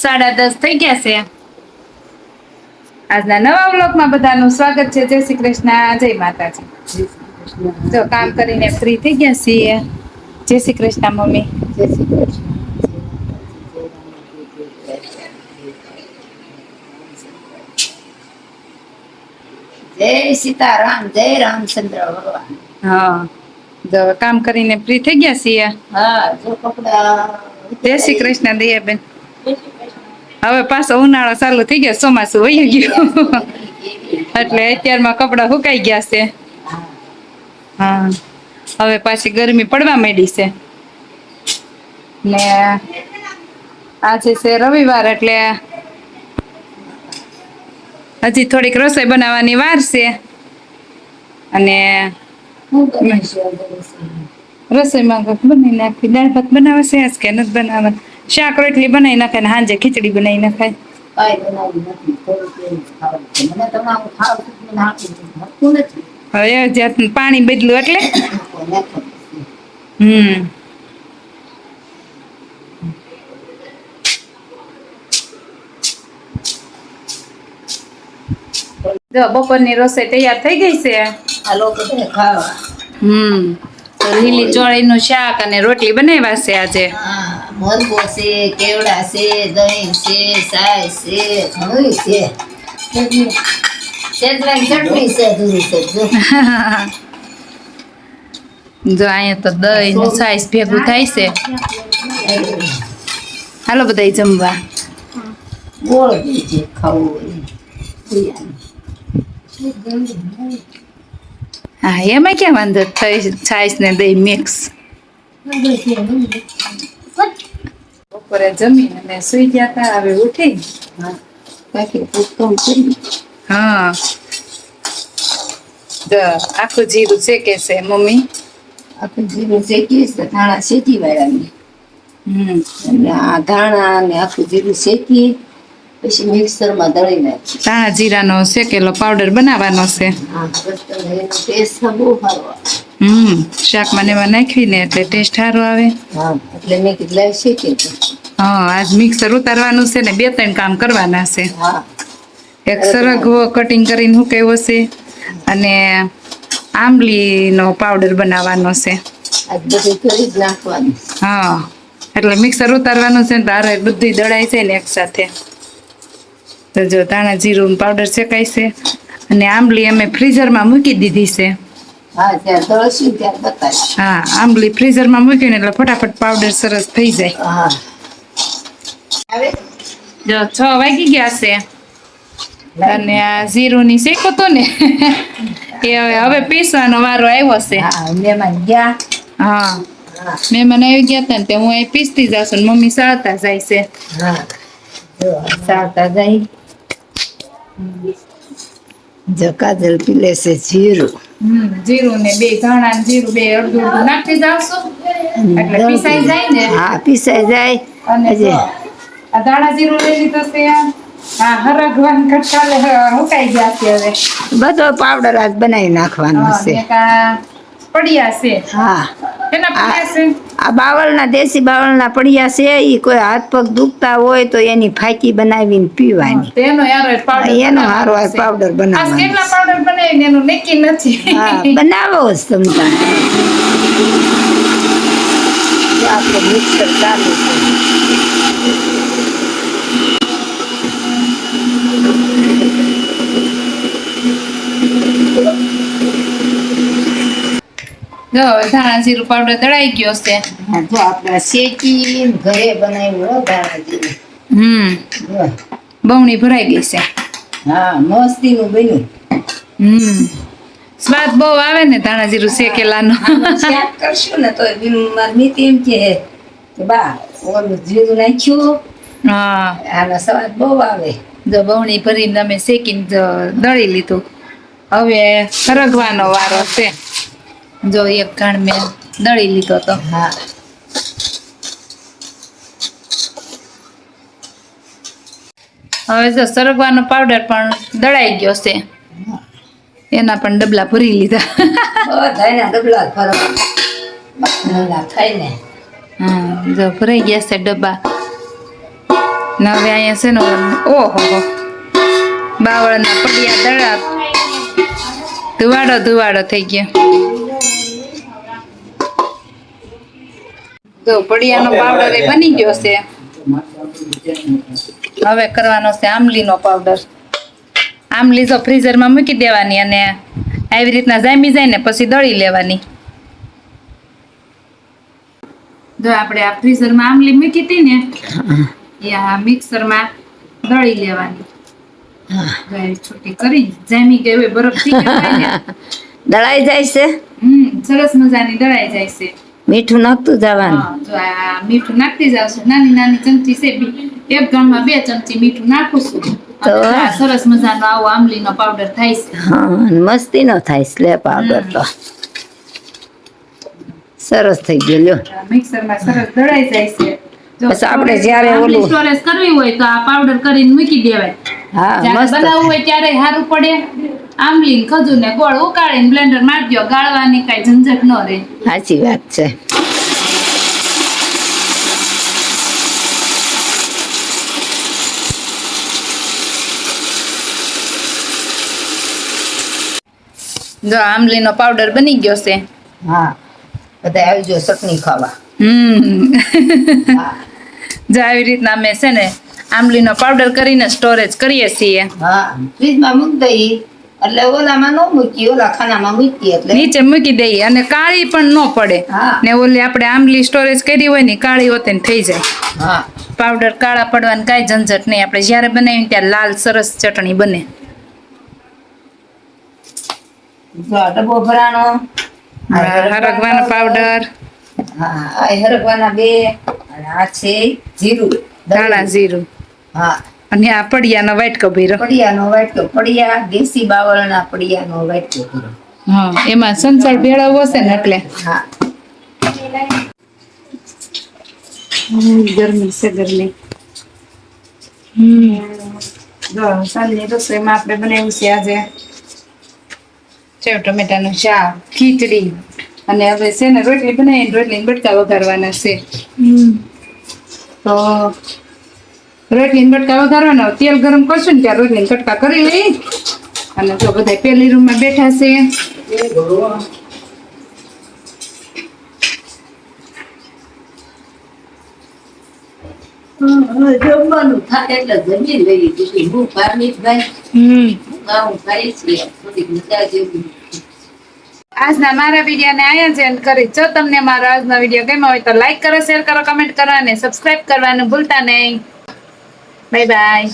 10:30 થઈ ગયા છે. આજના નવા વ્લોગમાં બધાનું સ્વાગત છે. જય શ્રી કૃષ્ણ, જય માતાજી. જો કામ કરીને ફ્રી થઈ ગયા છીએ. જય શ્રી કૃષ્ણ મમ્મી. જય શ્રી કૃષ્ણ. જય સીતારામ, જય રામચંદ્ર ભગવાન. હા, જો કામ કરીને ફ્રી થઈ ગયા છીએ. હા, જો કપડા. જય શ્રી કૃષ્ણ દયાબેન. હવે પાછો ઉનાળો ચાલુ થઈ ગયો, ચોમાસું વહી ગયું એટલે અત્યારમાં કપડા સુકાઈ ગયા છે. હા, હવે પાછી ગરમી પડવા માંડી છે ને આજે છે રવિવાર એટલે હજી થોડીક રસોઈ બનાવવાની વાર છે. અને હું બનાવીશું આજે રસોઈમાં? રસોઈમાં બનાવી નાખી. દાળ ભાત બનાવશે આજ કે નથી બનાવવા? શાક રોટલી બનાવી નાખાય ને સાંજે ખીચડી બનાવી નાખાય. કાંઈ બનાવ્યું નથી, થોડુંક એવું જ ખાવું છે. મને તમારું ખાવું છે, મને આપતું નથી. હવે જ્યાં પાણી બદલું એટલે નથી. જો બપોરની રસોઈ તૈયાર થઈ ગઈ છે. આ લોકો બધા ખાવા. તો લીલી ચોળીનું શાક અને રોટલી બનાવ્યા છે આજે. હા, મરબો છે, કેવડા છે, દહીં છે, છાશ છે, ઘણું છે. ચટણી છે, દૂધી છે. જો અહીંયા તો દહીં ને છાશ ભેગું થાય છે. હાલો બધા જમવા. ગોળ જે ખાવું હોય. હા, એમાં ક્યાં વાંધો થઈ? છાશ ને દહીં મિક્સ. બપોરે જમીન અને સુઈ ગયા હતા, હવે ઉઠી. હા, આખું જીરું શેકે છે મમ્મી. આખું જીરું શેકીશ તો ધાણા શેકી વાળાની. એટલે આ ધાણા ને આખું જીરું શેકી પછી મિક્સરમાં દળી નાખી. ધાણા જીરાનો શેકેલો પાવડર બનાવવાનો છે. હા, એનો ટેસ્ટ બહુ સારો આવે. શાકમાં ને એમાં નાખીને એટલે ટેસ્ટ સારો આવે. હા, એટલે મેં કીધું લાવ શેકી દઉં. હા, આજ મિક્સર ઉતારવાનું છે ને 2-3 કામ કરવાના છે. હા, એક સરગવો કટિંગ કરીને મૂકાયો છે અને આંબલીનો પાવડર બનાવવાનો છે. આજ બધું કરી જ નાખવાનું. હા, એટલે મિક્સર ઉતારવાનું છે ને તારે બધી દળાઈ છે ને એક સાથે. તો જો ધાણા જીરું પાવડર શેકાય છે અને આંબલી અમે ફ્રીઝરમાં મૂકી દીધી છે. હા, ત્યાં દળશું ત્યાં બતાવીશ. હા, આંબલી ફ્રીઝરમાં મૂકીને એટલે ફટાફટ પાવડર સરસ થઈ જાય. હા, આવે જો 6 વાગી ગયા છે અને આ જીરુંની શેકો તો ને એ હવે પીસવાનો વારો આવ્યો છે. હા, મહેમાન ગયા. હા, મહેમાન આવી ગયા હતા ને તે હું અહીં પીસતી જાશું ને મમ્મી સાળતા જાય છે. હા, જો સાળતા જાય. જો કાજલ પીલે છે જીરું. જીરું ને 2 ધાણા ને જીરું 2 અડધું નાખી જાવશું એટલે પીસાઈ જાય ને. હા, પીસાઈ જાય. અને આ ધાણા જીરું લઈ લીધો છે. હા, હરગવાન કટકાલે મુકાઈ ગયા છે. હવે બધો પાવડર આજ બનાવી નાખવાનો છે. પડ્યા છે. હા, એના પડ્યા છે. આ બાવળના દેશી બાવળના પડ્યા છે. ઈ કોઈ હાથ પગ દુખતા હોય તો એની ફાકી બનાવીને પીવાની. તેનો હારો પાવડર બનાવવાનો. કેટલા પાવડર બનાવીને એનું નક્કી નથી. હા, બનાવો જ તમતા. આપણે મિક્સર ચાલુ છે. જો ધાણા જીરું પાવડર દળાઈ ગયો છે. જો આપણે શેકીને ઘરે બનાવ્યું ધાણા જીરું. બમણી ભરાઈ ગઈ છે. હા, મસ્તીનું બન્યું. સ્વાદ બહુ આવે ને ધાણા જીરું શેકેલાનો. શાક કરશું ને તો મારી નીતિ એમ કે બા ઓલું જીરું નાખ્યું. હા, આનો સ્વાદ બહુ આવે. જો બમણી ભરીને અમે શેકીને દળી લીધું. હવે હરગવાનો વારો છે. જો એક ઘાણ મેં દળી લીધો તો. હા, હવે જો સરગવાનો પાવડર પણ દળાઈ ગયો છે. એના પણ ડબલા ભરી લીધા. બધાયના ડબલા ફરવા ખાઈને. જો ભરાઈ ગયા છે ડબ્બા ને હવે અહીંયા છે ને ઓહો બાવળના પડિયા દડા ધુવાડો થઈ ગયો. તો પડિયાનો પાવડર એ બની ગયો છે. હવે કરવાનો છે આમલીનો પાવડર. આમલી તો ફ્રીઝરમાં મૂકી દેવાની અને આવી રીતના જામી જાય ને પછી દળી લેવાની. જો આપણે આ ફ્રીઝરમાં આમલી મૂકી હતી ને એ આ મિક્સરમાં દળી લેવાની. છોટી કરી જામી ગઈ હોય બરફ થઈ ગયો હોય ને દળાઈ જાય છે. સરસ મજાની દળાઈ જાય છે. મીઠું નાખતું જવાનું. હા, જો આ મીઠું નાખતી જાવશું. નાની ચમચી છે એક ગામમાં 2 ચમચી મીઠું નાખું છું તો આ સરસ મજાનો આવો આમલીનો પાવડર થાય છે. હા, મસ્તીનો થાય છે પાવડર તો સરસ થઈ ગયો. લ્યો મિક્સરમાં સરસ દળાઈ જાય છે. બસ આપણે જ્યારે ઓલું સ્ટોરેજ કરવી હોય તો આ પાવડર કરીને મૂકી દેવાય. હા, જ્યારે મસ્ત બનાવવું હોય ત્યારે સારું પડે. આમલી ખજૂર ને ગોળ ઉકાળીને બ્લેન્ડર મારી દો. ગાળવાની કઈ ઝંઝટ ન રહે. સાચી વાત છે. જો આમલીનો પાવડર બની ગયો છે. હા, બધા આવજો ચટણી ખાવા. જો આવી રીતના અમે છે ને આમલીનો પાવડર કરીને સ્ટોરેજ કરીએ છીએ. હા, ફ્રીજમાં મૂકી દઈએ એટલે ઓલામાં ન મૂકી, ઓલા ખાનામાં મૂકી એટલે નીચે મૂકી દઈએ અને કાળી પણ ન પડે. હા. ને ઓલી આપણે આમલી સ્ટોરેજ કરી હોય ને કાળી હોતે ને થઈ જાય. હા, પાવડર કાળા પડવાની કાંઈ ઝંઝટ નહીં. આપણે જ્યારે બનાવીને ત્યારે લાલ સરસ ચટણી બને. જો આ ડબ્બો ભરાણો. હરગવાનો પાવડર, હા, આ હરગવાના 2 અને આ છે જીરું ધાણા જીરું હા, અને આ પડિયાનો વાટકો ભર્યો. પડિયાનો વાટકો. પડિયા દેશી બાવળના પડિયાનો વાટકો કર્યો. હા, એમાં સંચળ ભેળવવો છે ને એટલે. હા, ગરમી છે ગરમી. જો સાંજની રસોઈમાં આપણે બનાવ્યું છે આજે સેવ ટમેટાનું શાક, ખીચડી અને હવે છે ને રોટલી બનાવીને રોટલીને બટકા વઘારવાના છે. તો રોટલીને બટકા વઘારવાના. તેલ ગરમ કરશું ને ત્યાં રોટલીને કટકા કરી લઈ. અને જો બધા પેલી રૂમમાં બેઠા છે. જમવાનું થાય એટલે જમી લઈએ. પછી હું પારમીતભાઈ હું ખાઈ છીએ થોડીક મજા જેવું. આજના મારા વિડીયોને અહીંયા જ એન્ડ કરી. જો તમને મારો આજનો વિડીયો ગમ્યો હોય તો લાઈક કરો, શેર કરો, કમેન્ટ કરો અને સબસ્ક્રાઇબ કરવાનું ભૂલતા નહીં. Bye bye.